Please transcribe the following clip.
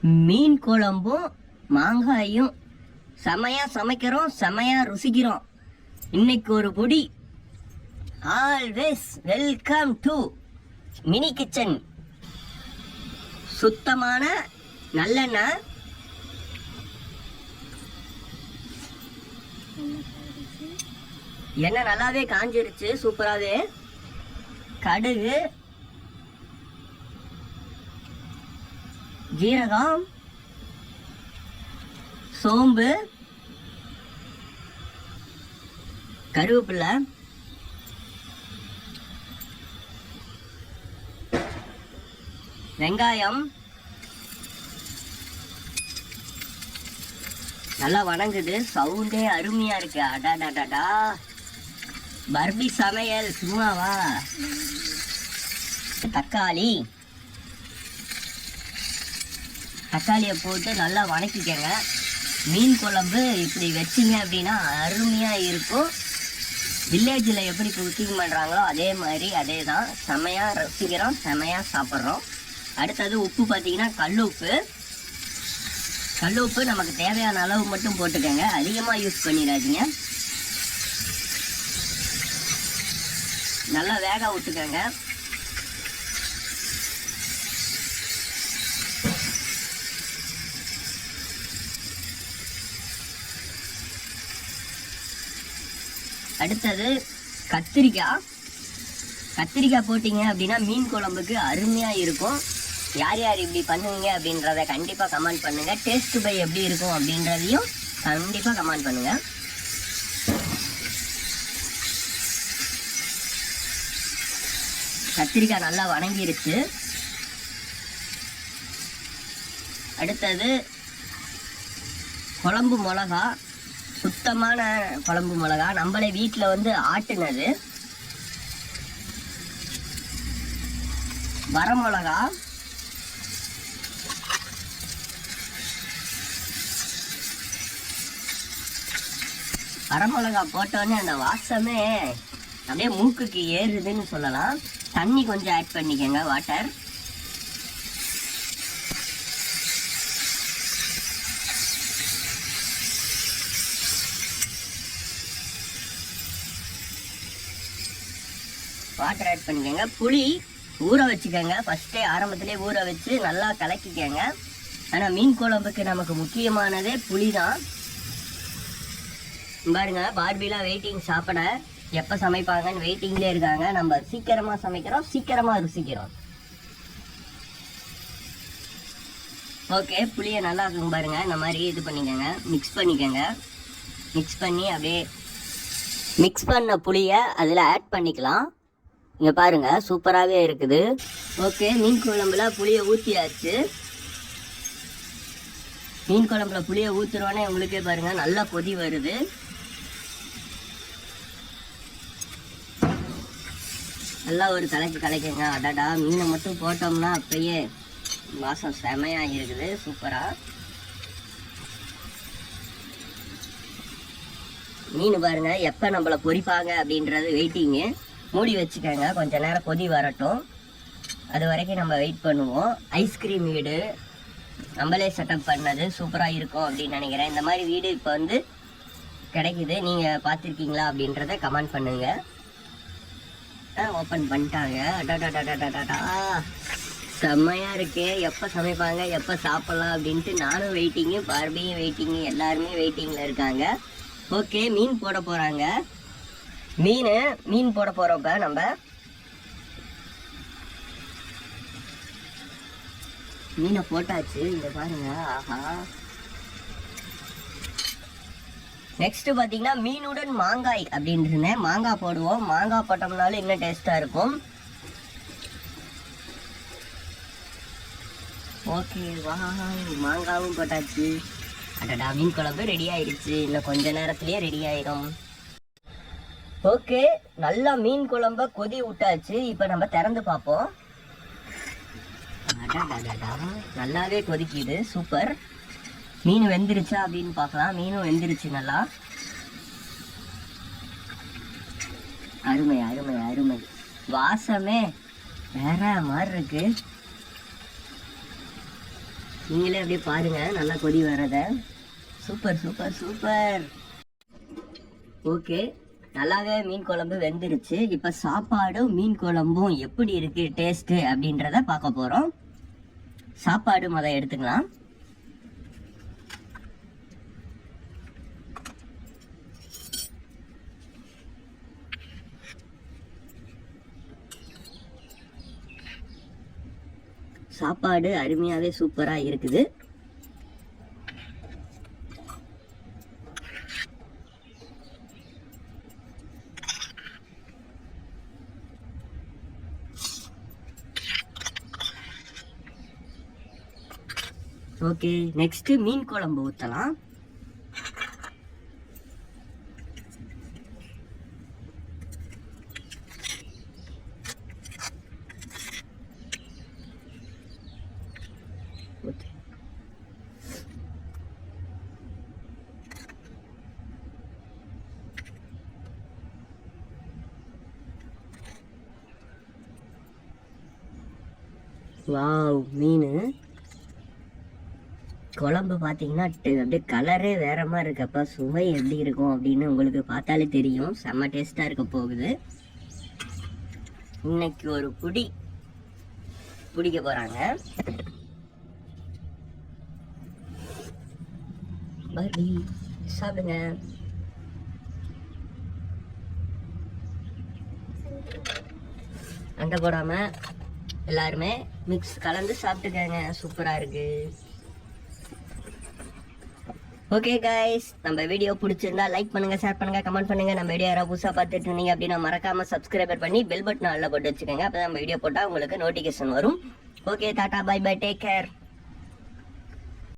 மீன் குழம்பும் மாங்காயும் செமையா சமைக்கிறோம், செமையா ருசிக்கிறோம். இன்னைக்கு ஒரு பொடி. Always welcome to mini kitchen. சுத்தமான நல்லெண்ணெய், எண்ணெய் நல்லாவே காஞ்சிருச்சு, சூப்பராகவே. கடுகு, ஜீரகம், சோம்பு, கருவேப்பிலை, வெங்காயம் நல்லா வணங்குது. சவுண்டே அருமையா இருக்கு. அடாடாடா, பர்பி சமையல் சும்மாவா. தக்காளியை போட்டு நல்லா வணக்கிக்கங்க. மீன் குழம்பு இப்படி வச்சிங்க அப்படின்னா அருமையாக இருக்கும். வில்லேஜில் எப்படி குக்கிங் பண்ணுறாங்களோ அதே மாதிரி அதே தான். செமையாக ரசிக்கிறோம், செமையாக சாப்பிட்றோம். அடுத்தது உப்பு பார்த்தீங்கன்னா கல் உப்பு நமக்கு தேவையான அளவு மட்டும் போட்டுக்கோங்க, அதிகமாக யூஸ் பண்ணிடாதீங்க. நல்லா வேக விட்டுக்கோங்க. அடுத்தது கத்திரிக்காய் போட்டிங்க அப்படின்னா மீன் குழம்புக்கு அருமையாக இருக்கும். யார் யார் இப்படி பண்ணுவீங்க அப்படின்றத கண்டிப்பாக கமெண்ட் பண்ணுங்கள். டேஸ்ட் பை எப்படி இருக்கும் அப்படின்றதையும் கண்டிப்பாக கமெண்ட் பண்ணுங்கள். கத்திரிக்காய் நல்லா வணங்கிருச்சு. அடுத்தது குழம்பு மிளகா, சுத்தமான குழம்பு மிளகா, நம்மளே வீட்டில் வந்து ஆட்டுனது. வரமிளகா, வரமிளகா போட்டோன்னே அந்த வாசமே அப்படியே மூக்குக்கு ஏறுதுன்னு சொல்லலாம். தண்ணி கொஞ்சம் ஆட் பண்ணிக்கோங்க, வாட்டர். வாட்டர் ஆட் பண்ணிக்கோங்க. புளி ஊற வச்சுக்கோங்க, ஃபஸ்ட்டே ஆரம்பத்திலே ஊற வச்சு நல்லா கலக்கிக்கோங்க. ஆனால் மீன் குழம்புக்கு நமக்கு முக்கியமானதே புளி தான். பாருங்க, பார்பிலாம் வெயிட்டிங் சாப்பிட எப்போ சமைப்பாங்கன்னு வெயிட்டிங்லேயே இருக்காங்க. நம்ம சீக்கிரமாக சமைக்கிறோம், சீக்கிரமாக ருசிக்கிறோம். ஓகே, புளியை நல்லா இருக்கும் பாருங்க. இந்த மாதிரி இது பண்ணிக்கோங்க, மிக்ஸ் பண்ணிக்கோங்க. மிக்ஸ் பண்ணி அப்படியே மிக்ஸ் பண்ண புளியை அதில் ஆட் பண்ணிக்கலாம். இங்கே பாருங்கள், சூப்பராகவே இருக்குது. ஓகே, மீன் குழம்புல புளியை ஊற்றியாச்சு. மீன் குழம்புல புளியை ஊற்றுறோன்னே உங்களுக்கே பாருங்கள் நல்லா கொதி வருது. நல்லா ஒரு கலக்குங்க. அடடா, மீனை மட்டும் போட்டோம்னா அப்பயே வாசம் செமையாக இருக்குது, சூப்பராக. மீன் பாருங்க எப்போ நம்மளை பொரிப்பாங்க அப்படின்றது வெயிட்டிங்கு. மூடி வச்சுக்கோங்க, கொஞ்சம் நேரம் கொதி வரட்டும். அது வரைக்கும் நம்ம வெயிட் பண்ணுவோம். ஐஸ்கிரீம் வீடு நம்மளே செட்டப் பண்ணது சூப்பராக இருக்கும் அப்படின்னு நினைக்கிறேன். இந்த மாதிரி வீடு இப்போ வந்து கிடைக்குது. நீங்கள் பார்த்துருக்கீங்களா அப்படின்றத கமெண்ட் பண்ணுங்கள். ஓப்பன் பண்ணிட்டாங்க. அடாடாடாடாடாடா, செம்மையாக இருக்கே. எப்போ சமைப்பாங்க, எப்போ சாப்பிட்லாம் அப்படின்ட்டு நானும் வெயிட்டிங்கு, பார்பியும் வெயிட்டிங்கு, எல்லாருமே வெயிட்டிங்கில் இருக்காங்க. ஓகே, மீன் போட போகிறாங்க. மீன் போட போகிறப்ப நம்ம மீனை போட்டாச்சு. இங்க பாருங்க, ஆஹா. நெக்ஸ்ட் பார்த்தீங்கன்னா மீனுடன் மாங்காய் அப்படின்னு இருந்தேன். மாங்காய் போடுவோம். மாங்காய் போட்டோம்னாலும் இன்னும் டேஸ்ட்டாக இருக்கும். ஓகே, வா, மாங்காவும் போட்டாச்சு. அடடா, மீன் குழம்பு ரெடி ஆயிடுச்சு. இன்னும் கொஞ்ச நேரத்துலேயே ரெடி ஆயிடும். ஓகே, நல்லா மீன் குழம்ப கொதி விட்டாச்சு. இப்போ நம்ம திறந்து பார்ப்போம். நல்லாவே கொதிக்குது, சூப்பர். மீன் வெந்துருச்சா அப்படின்னு பார்க்கலாம். மீனும் வெந்துருச்சு நல்லா. அருமை அருமை அருமை. வாசமே வேற மாதிரி இருக்கு. நீங்களே அப்படியே பாருங்க நல்லா கொதி வரத. Super super super. ஓகே, நல்லாவே மீன் குழம்பு வெந்துருச்சு. இப்போ சாப்பாடும் மீன் குழம்பும் எப்படி இருக்கு டேஸ்ட்டு அப்படின்றத பார்க்க போகிறோம். சாப்பாடு முதல்ல எடுத்துக்கலாம். சாப்பாடு அருமையாகவே சூப்பராக இருக்குது. ஓகே, நெக்ஸ்ட் மீன் குழம்பு ஊற்றலாம். வாவ், மீன் குழம்பு பார்த்தீங்கன்னா அப்படியே கலரே வேற மாதிரி இருக்கப்ப சுவை எப்படி இருக்கும் அப்படின்னு உங்களுக்கு பார்த்தாலே தெரியும். செம்ம டேஸ்டா இருக்க போகுது. இன்னைக்கு ஒரு பிடிக்க போறாங்க. சாப்பிடுங்க. அண்டை போடாம எல்லாருமே மிக்ஸ் கலந்து சாப்பிட்டுக்கங்க. சூப்பரா இருக்கு. ஓகே கைஸ், நம்ம வீடியோ பிடிச்சிருந்தா லைக் பண்ணுங்க, ஷேர் பண்ணுங்க, கமெண்ட் பண்ணுங்க. நம்ம வீடியோ யாராவது புதுசாக பார்த்துட்டு இருந்தீங்க அப்படின்னா மறக்காம சப்ஸ்கிரைபர் பண்ணி பெல் பட்டன் ஆல்ல போட்டு வச்சுக்கோங்க. அப்போ நம்ம வீடியோ போட்டால் உங்களுக்கு நோட்டிஃபிகேஷன் வரும். Okay, tata, bye bye, take care.